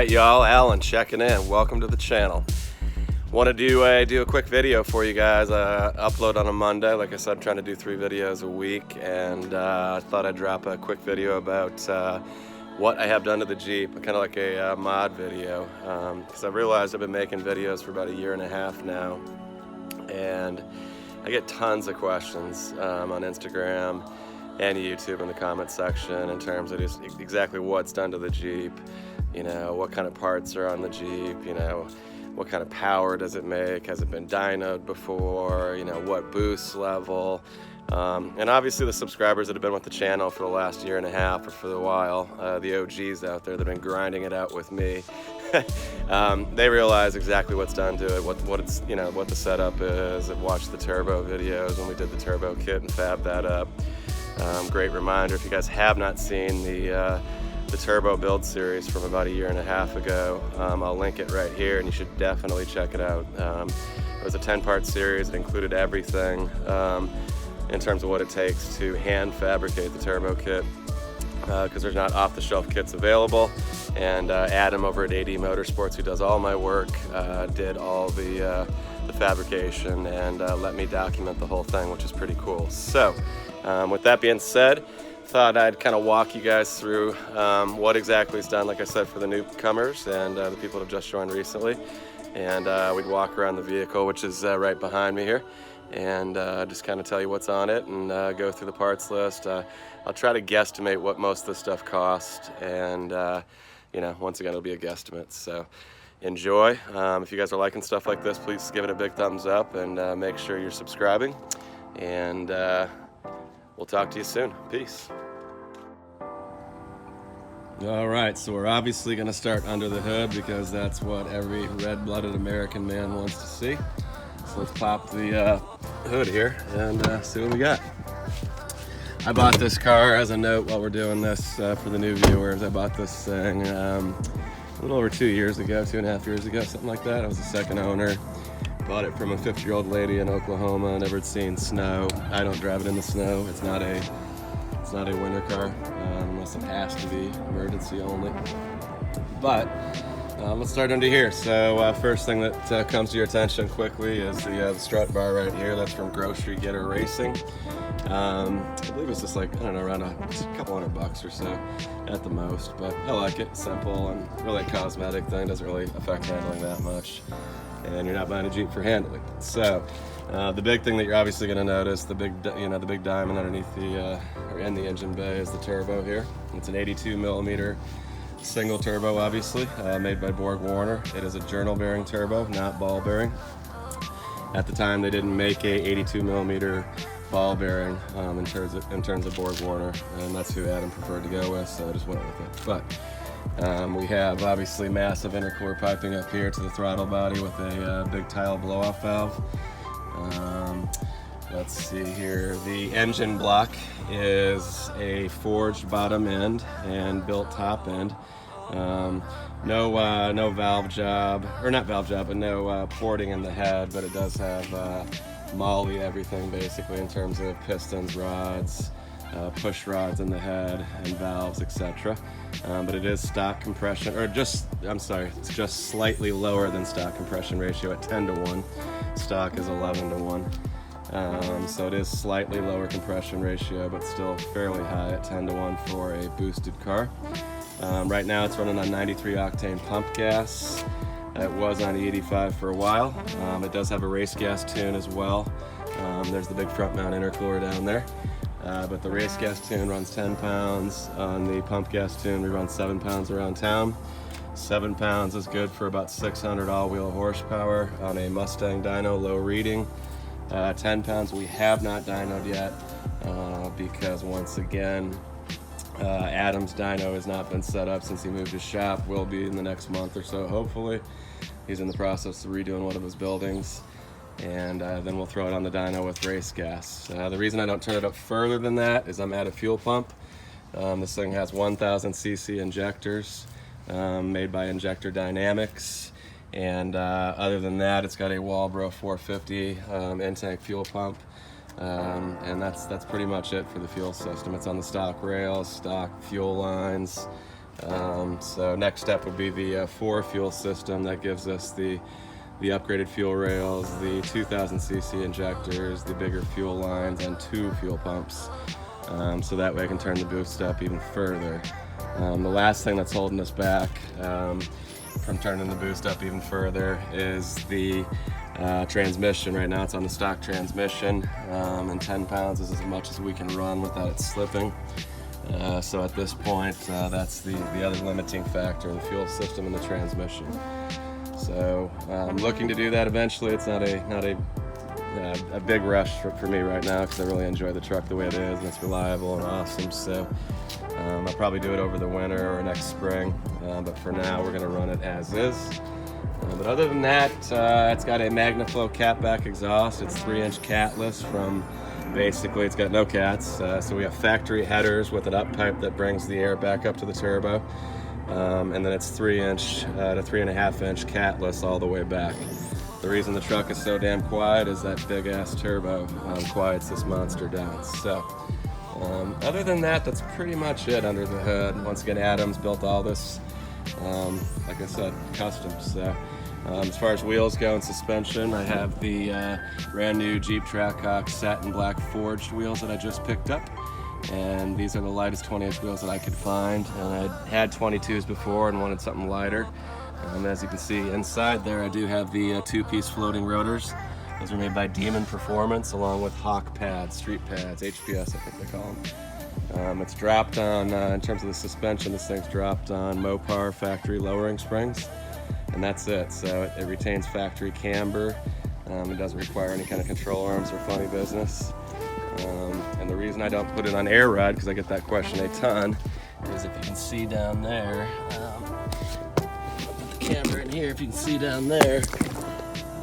Alright y'all, Alan checking in. Welcome to the channel. Want to do a quick video for you guys. Upload on a Monday. Like I said, I'm trying to do 3 videos a week, and I thought I'd drop a quick video about what I have done to the Jeep, kind of like a mod video, because I've realized I've been making videos for about 1.5 years now, and I get tons of questions on Instagram and YouTube in the comment section in terms of just exactly what's done to the Jeep, you know, what kind of parts are on the Jeep, you know, what kind of power does it make, has it been dynoed before, you know, what boost level, and obviously the subscribers that have been with the channel for the last 1.5 years or for a while, the OGs out there that have been grinding it out with me, they realize exactly what's done to it, what it's, you know, what the setup is. I've watched the turbo videos when we did the turbo kit and fabbed that up. Great reminder, if you guys have not seen the turbo build series from about 1.5 years ago, I'll link it right here and you should definitely check it out. It was a 10-part series. It included everything in terms of what it takes to hand fabricate the turbo kit, because there's not off-the-shelf kits available, and Adam over at AD Motorsports, who does all my work, did all the fabrication and let me document the whole thing, which is pretty cool. So with that being said, thought I'd kind of walk you guys through what exactly is done, like I said, for the newcomers and the people that have just joined recently, and we'd walk around the vehicle, which is right behind me here, and just kind of tell you what's on it and go through the parts list. I'll try to guesstimate what most of this stuff cost, and you know, once again, it'll be a guesstimate, so enjoy. If you guys are liking stuff like this, please give it a big thumbs up and make sure you're subscribing, and we'll talk to you soon. Peace. All right, so we're obviously going to start under the hood because that's what every red-blooded American man wants to see. So let's pop the hood here and see what we got. I bought this car, as a note while we're doing this for the new viewers, I bought this thing a little over 2 years ago, 2.5 years ago, something like that. I was the second owner. Bought it from a 50-year-old lady in Oklahoma. Never had seen snow. I don't drive it in the snow. It's not a winter car unless it has to be emergency only. But let's start under here. So first thing that comes to your attention quickly is the Strut Bar right here. That's from Grocery Getter Racing. I believe it's just like, I don't know, around a couple $100 or so at the most, but I like it. Simple and really a cosmetic thing. Doesn't really affect handling that much, and you're not buying a Jeep for handling. So the big thing that you're obviously going to notice, the big diamond underneath or in the engine bay, is the turbo here. It's an 82 millimeter single turbo, obviously, made by Borg Warner. It is a journal bearing turbo, not ball bearing. At the time, they didn't make a 82 millimeter ball bearing in terms of Borg Warner, and that's who Adam preferred to go with, so I just went with it. But we have obviously massive intercooler piping up here to the throttle body with a big tile blow-off valve. Let's see here. The engine block is a forged bottom end and built top end. No valve job, or not valve job, but no porting in the head, but it does have Molly everything basically in terms of pistons, rods, push rods in the head, and valves, etc. But it is stock compression, or it's just slightly lower than stock compression ratio at 10:1. Stock is 11:1. So it is slightly lower compression ratio, but still fairly high at 10:1 for a boosted car. Right now it's running on 93 octane pump gas. It was on E85 for a while. It does have a race gas tune as well. There's the big front mount intercooler down there. But the race gas tune runs 10 pounds. On the pump gas tune, we run 7 pounds around town. 7 pounds is good for about 600 all-wheel horsepower on a Mustang dyno, low reading. 10 pounds we have not dynoed yet because once again, Adam's dyno has not been set up since he moved his shop. Will be in the next month or so, hopefully. He's in the process of redoing one of his buildings, and then we'll throw it on the dyno with race gas. The reason I don't turn it up further than that is I'm at a fuel pump. This thing has 1000 cc injectors made by Injector Dynamics, and other than that, it's got a Walbro 450 in-tank fuel pump. And that's pretty much it for the fuel system. It's on the stock rails, stock fuel lines, So next step would be the 4-fuel system that gives us the upgraded fuel rails, the 2000cc injectors, the bigger fuel lines, and 2 fuel pumps. So that way I can turn the boost up even further. The last thing that's holding us back from turning the boost up even further is the transmission. Right now it's on the stock transmission, and 10 pounds is as much as we can run without it slipping. So at this point, that's the other limiting factor, the fuel system and the transmission. So I'm looking to do that eventually. It's not a big rush for me right now because I really enjoy the truck the way it is, and it's reliable and awesome. So I'll probably do it over the winter or next spring, but for now we're going to run it as is. But other than that, it's got a Magnaflow Catback exhaust. It's 3-inch catless from, basically it's got no cats. So we have factory headers with an up pipe that brings the air back up to the turbo. And then it's 3-inch to 3.5-inch catless all the way back. The reason the truck is so damn quiet is that big ass turbo quiets this monster down. So other than that, that's pretty much it under the hood. Once again, Adam's built all this, like I said, custom. So as far as wheels go and suspension, I have the brand new Jeep Trackhawk satin black forged wheels that I just picked up. And these are the lightest 20-inch wheels that I could find. And I had 22s before and wanted something lighter. As you can see inside there, I do have the 2-piece floating rotors. Those are made by Demon Performance, along with Hawk pads, street pads, HPS I think they call them. It's dropped on, in terms of the suspension, this thing's dropped on Mopar factory lowering springs. And that's it. So it retains factory camber. It doesn't require any kind of control arms or funny business. And the reason I don't put it on air ride, because I get that question a ton, is if you can see down there, put the camera in here, if you can see down there,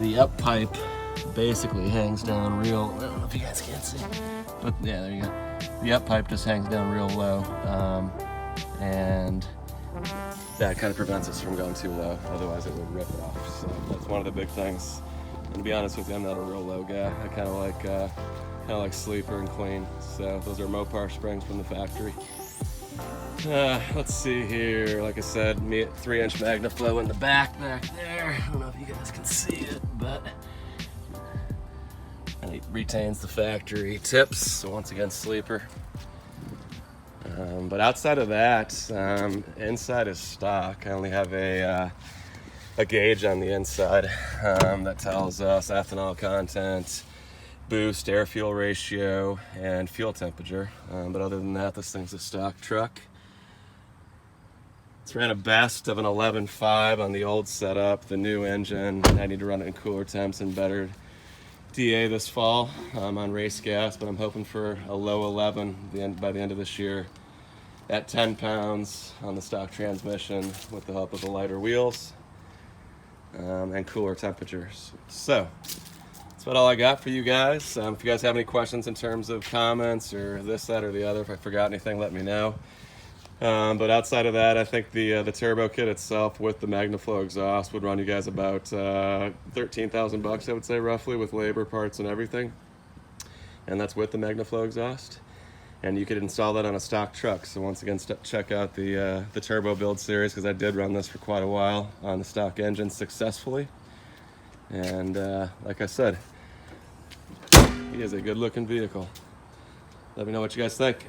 the up pipe basically hangs down real, I don't know if you guys can see, but yeah, there you go. The up pipe just hangs down real low, and that kind of prevents us from going too low, otherwise it would rip it off. So that's one of the big things. And to be honest with you, I'm not a real low guy. I kind of like sleeper and clean. So those are Mopar springs from the factory. Let's see here. Like I said, 3-inch Magnaflow in the back there. I don't know if you guys can see it, but it retains the factory tips. So once again, sleeper. But outside of that, inside is stock. I only have a gauge on the inside that tells us ethanol content, boost, air fuel ratio, and fuel temperature. But other than that, this thing's a stock truck. It's ran a best of an 11.5 on the old setup. The new engine, I need to run it in cooler temps and better DA this fall on race gas, but I'm hoping for a low 11 by the end of this year at 10 pounds on the stock transmission with the help of the lighter wheels and cooler temperatures. So that's about all I got for you guys. If you guys have any questions in terms of comments or this, that, or the other, if I forgot anything, let me know. But outside of that, I think the turbo kit itself with the Magnaflow exhaust would run you guys about $13,000, I would say, roughly, with labor, parts, and everything. And that's with the Magnaflow exhaust. And you could install that on a stock truck. So once again, check out the turbo build series, because I did run this for quite a while on the stock engine successfully. And like I said, he is a good-looking vehicle. Let me know what you guys think.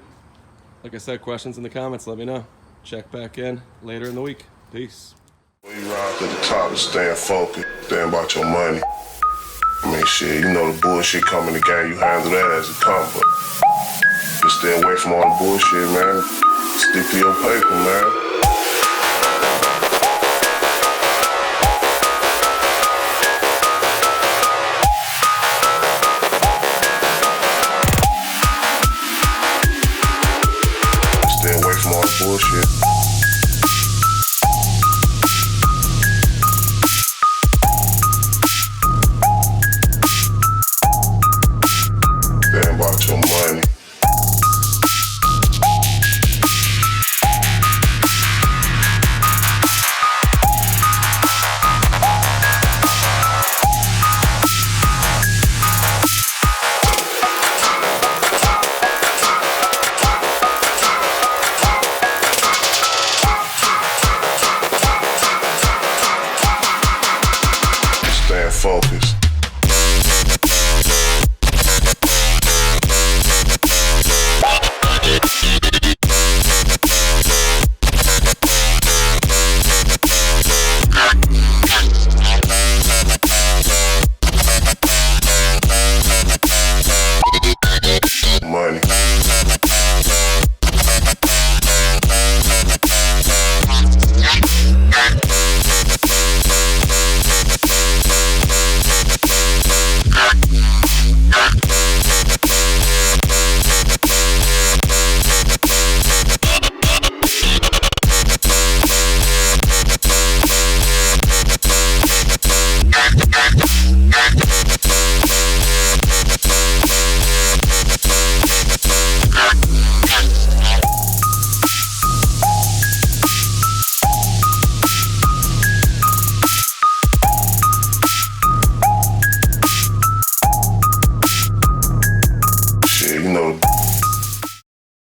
Like I said, questions in the comments, let me know. Check back in later in the week. Peace. We ride to the top and staying focused, staying about your money. I mean, shit, you know the bullshit come in the game, you handle that as it comes, but just stay away from all the bullshit, man. Stick to your paper, man.